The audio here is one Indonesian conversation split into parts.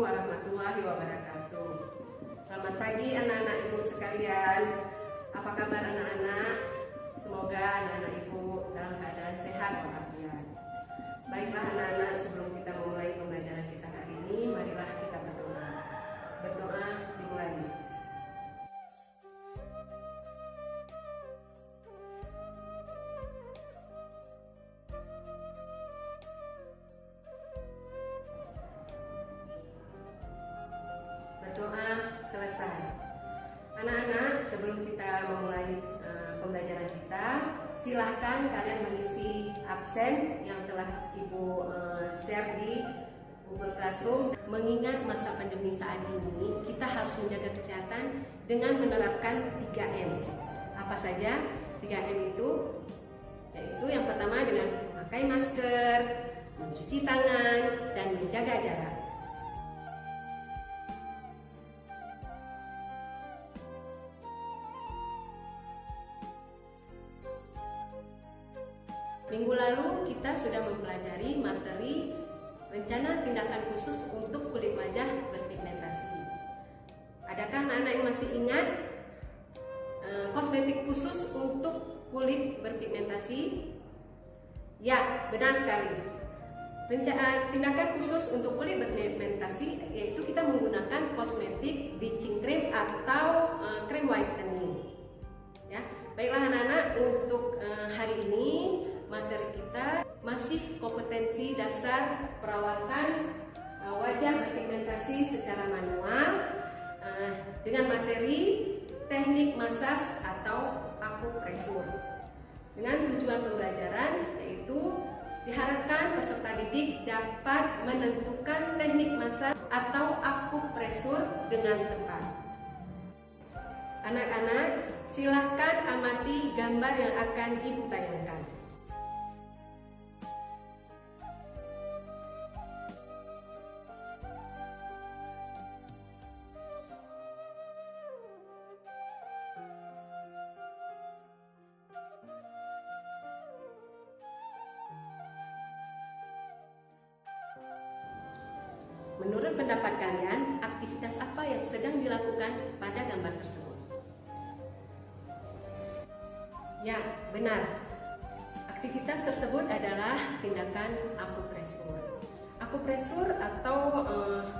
warahmatullahi wabarakatuh. Selamat pagi anak-anak ibu sekalian. Apa kabar anak-anak? Semoga anak-anak ibu dalam keadaan sehat walafiat. Baiklah anak-anak, sebelum kita memulai pembelajaran kita hari ini, marilah kita berdoa. Berdoa dimulai. Berdoa selesai. Anak-anak, sebelum kita memulai pembelajaran kita, silahkan kalian mengisi absen yang telah Ibu share di Google Classroom. Mengingat masa pandemi saat ini, kita harus menjaga kesehatan dengan menerapkan 3M. Apa saja 3M itu? Yaitu yang pertama dengan memakai masker, mencuci tangan, dan menjaga jarak. Minggu lalu kita sudah mempelajari materi rencana tindakan khusus untuk kulit wajah berpigmentasi. Adakah anak-anak yang masih ingat kosmetik khusus untuk kulit berpigmentasi? Ya, benar sekali. Tindakan khusus untuk kulit berpigmentasi yaitu kita menggunakan kosmetik bleaching cream atau cream whitening. Ya, baiklah anak-anak, untuk hari ini materi kita masih kompetensi dasar perawatan wajah berpigmentasi secara manual dengan materi teknik masas atau akupresur. Dengan tujuan pembelajaran yaitu diharapkan peserta didik dapat menentukan teknik masas atau akupresur dengan tepat. Anak-anak, silakan amati gambar yang akan Ibu tayangkan. Menurut pendapat kalian, aktivitas apa yang sedang dilakukan pada gambar tersebut? Ya, benar. Aktivitas tersebut adalah tindakan akupresur. Akupresur atau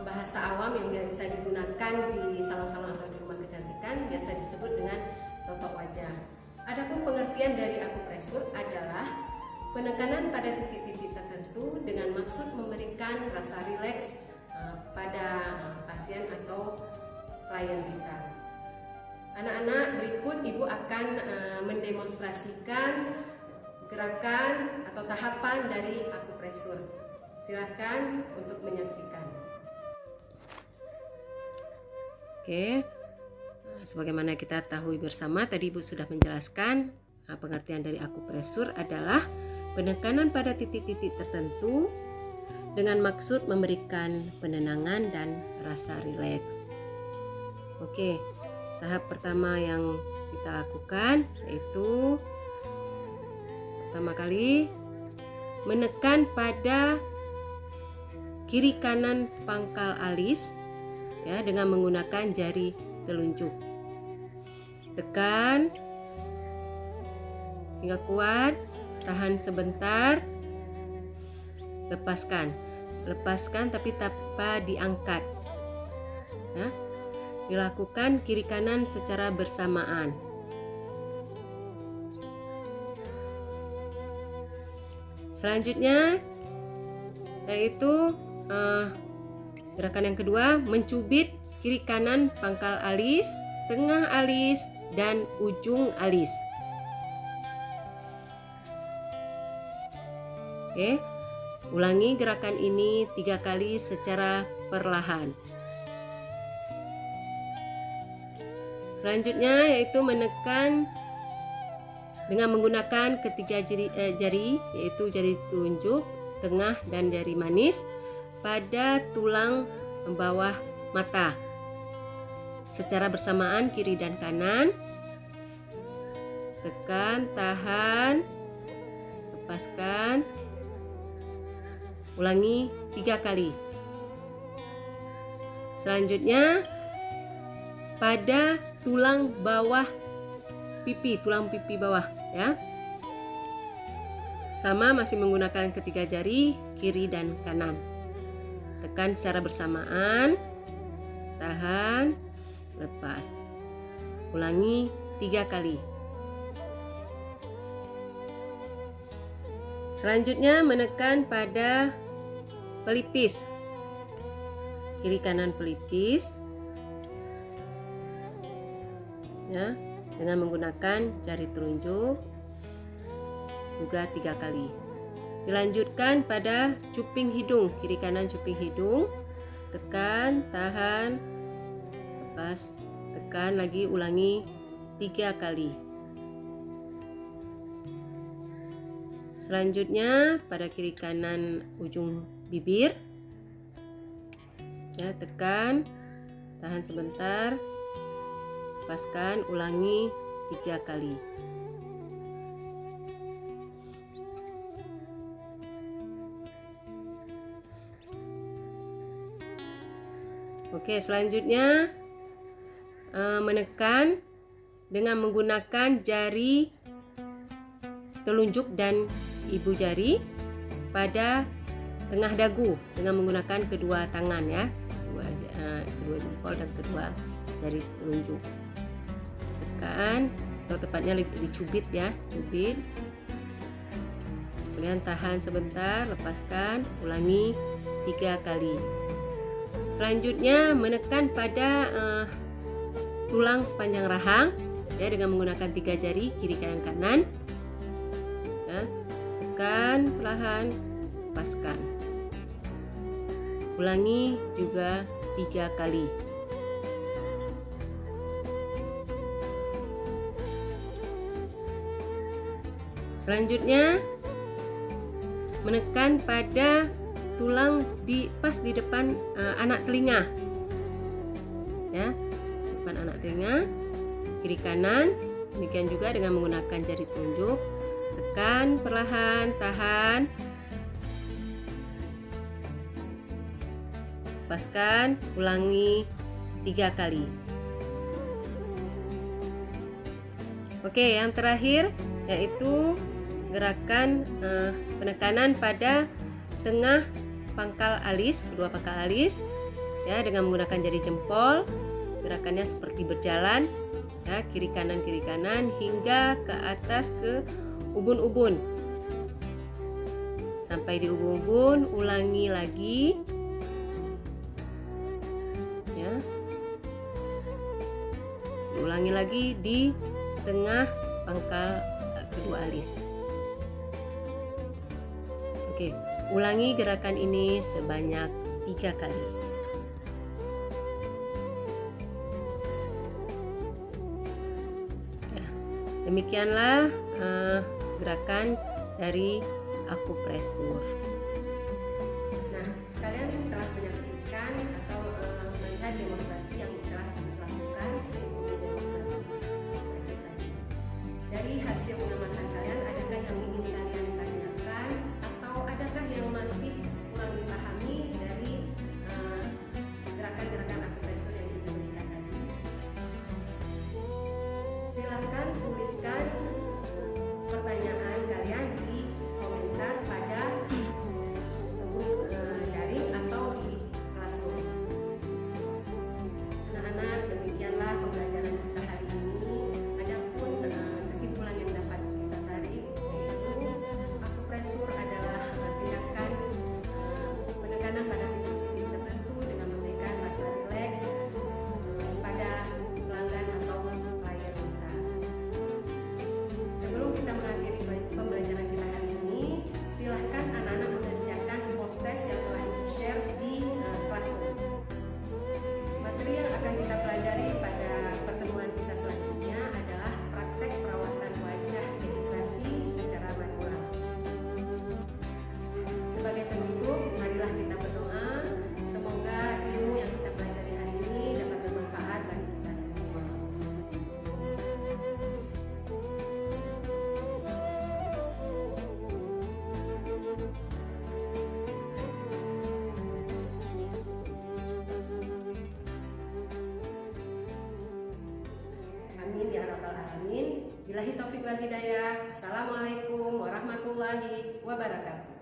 bahasa awam yang biasa digunakan di salon-salon atau di rumah kecantikan biasa disebut dengan totok wajah. Adapun pengertian dari akupresur adalah penekanan pada titik-titik tertentu dengan maksud memberikan rasa rileks pada pasien atau klien kita. Anak-anak, berikut Ibu akan mendemonstrasikan gerakan atau tahapan dari akupresur. Silakan untuk menyaksikan. Oke, sebagaimana kita tahu bersama, tadi Ibu sudah menjelaskan pengertian dari akupresur adalah penekanan pada titik-titik tertentu dengan maksud memberikan penenangan dan rasa rileks. Oke, tahap pertama yang kita lakukan yaitu pertama kali menekan pada kiri kanan pangkal alis ya, dengan menggunakan jari telunjuk. Tekan hingga kuat, tahan sebentar. Lepaskan tapi tanpa diangkat ya. Dilakukan kiri kanan secara bersamaan. Selanjutnya yaitu gerakan yang kedua, mencubit kiri kanan pangkal alis, tengah alis, dan ujung alis. Oke, ulangi gerakan ini 3 kali secara perlahan. Selanjutnya yaitu menekan dengan menggunakan ketiga jari yaitu jari telunjuk, tengah, dan jari manis pada tulang bawah mata secara bersamaan kiri dan kanan. Tekan, tahan, lepaskan. Ulangi 3 kali. Selanjutnya pada tulang bawah pipi, tulang pipi bawah ya. Sama, masih menggunakan ketiga jari kiri dan kanan. Tekan secara bersamaan, tahan, lepas. Ulangi 3 kali. Selanjutnya menekan pada pelipis, kiri kanan pelipis ya, dengan menggunakan jari telunjuk juga 3 kali. Dilanjutkan pada cuping hidung, kiri kanan cuping hidung, tekan, tahan, lepas, tekan lagi, ulangi 3 kali. Selanjutnya pada kiri kanan ujung bibir ya, tekan, tahan sebentar, lepaskan, ulangi 3 kali. Oke, selanjutnya menekan dengan menggunakan jari telunjuk dan ibu jari pada tengah dagu dengan menggunakan kedua tangan ya, kedua jempol dan kedua jari telunjuk. Tekan, atau tepatnya dicubit ya, cubit. Kemudian tahan sebentar, lepaskan, ulangi 3 kali. Selanjutnya menekan pada tulang sepanjang rahang ya, dengan menggunakan 3 jari kiri kanan kanan ya. Tekan perlahan, lepaskan, ulangi juga 3 kali. Selanjutnya menekan pada tulang pas di depan anak telinga ya, depan anak telinga kiri kanan. Demikian juga dengan menggunakan jari telunjuk, tekan perlahan, tahan, lepaskan, ulangi 3 kali. Oke, yang terakhir yaitu gerakan penekanan pada tengah pangkal alis, kedua pangkal alis ya, dengan menggunakan jari jempol. Gerakannya seperti berjalan ya, kiri kanan hingga ke atas ke ubun-ubun. Sampai di ubun-ubun, ulangi lagi ya. Ulangi lagi di tengah pangkal kedua alis. Oke, ulangi gerakan ini sebanyak 3 kali. Ya, demikianlah gerakan dari akupresur. Nah, kalian telah menyaksikan atau melihat demonstrasi yang telah dilakukan dari hasil pengamatan kalian. Adakah yang ingin kalian tanyakan atau adakah yang masih kurang dipahami dari gerakan-gerakan akupresur yang diberikan tadi? Silahkan tuliskan pertanyaan kalian di komentar pada alamin. Billahi taufiq wal hidayah. Assalamualaikum warahmatullahi wabarakatuh.